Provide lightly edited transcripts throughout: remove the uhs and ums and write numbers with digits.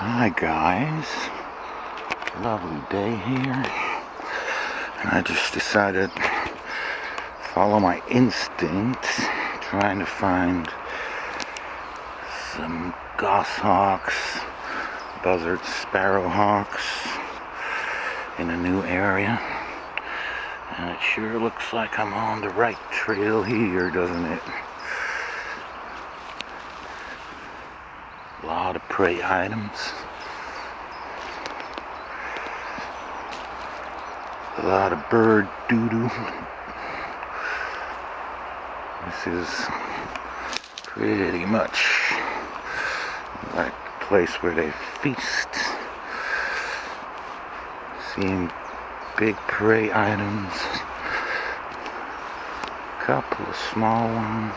Hi guys, lovely day here, and I just decided to follow my instinct, trying to find some goshawks, buzzard sparrowhawks in a new area, and it sure looks like I'm on the right trail here, doesn't it? A lot of prey items. A lot of bird doo-doo. This is pretty much like the place where they feast. Seeing big prey items. A couple of small ones.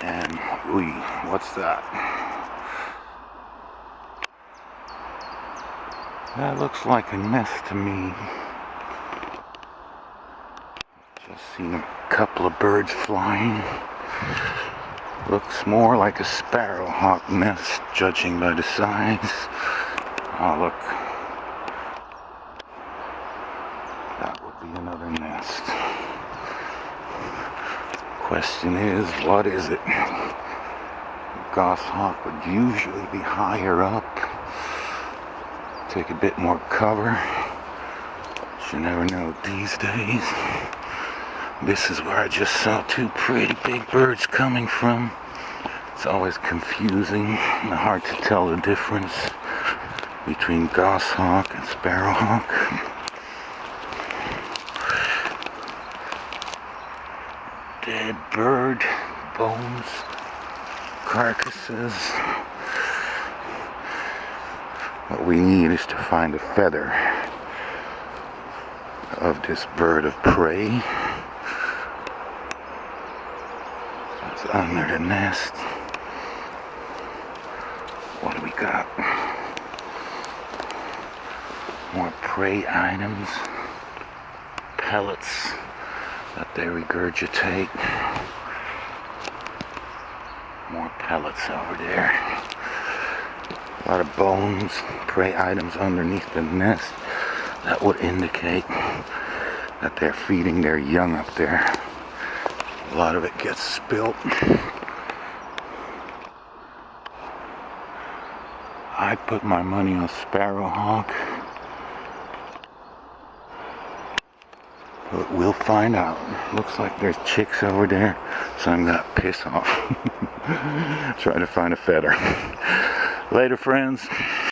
And, what's that? That looks like a nest to me. Just seen a couple of birds flying. Looks more like a sparrowhawk nest, judging by the size. Oh, look. That would be another nest. Question is, what is it? Goshawk would usually be higher up, take a bit more cover. You never know these days. This is where I just saw two pretty big birds coming from. It's always confusing and hard to tell the difference between goshawk and sparrowhawk. Dead bird bones, carcasses. What we need is to find a feather of this bird of prey. It's under the nest. What do we got? More prey items. Pellets that they regurgitate. More pellets over there. A lot of bones, prey items underneath the nest. That would indicate that they're feeding their young up there. A lot of it gets spilt. I put my money on sparrowhawk. But we'll find out. Looks like there's chicks over there, so I'm gonna piss off. Try to find a feather. Later, friends.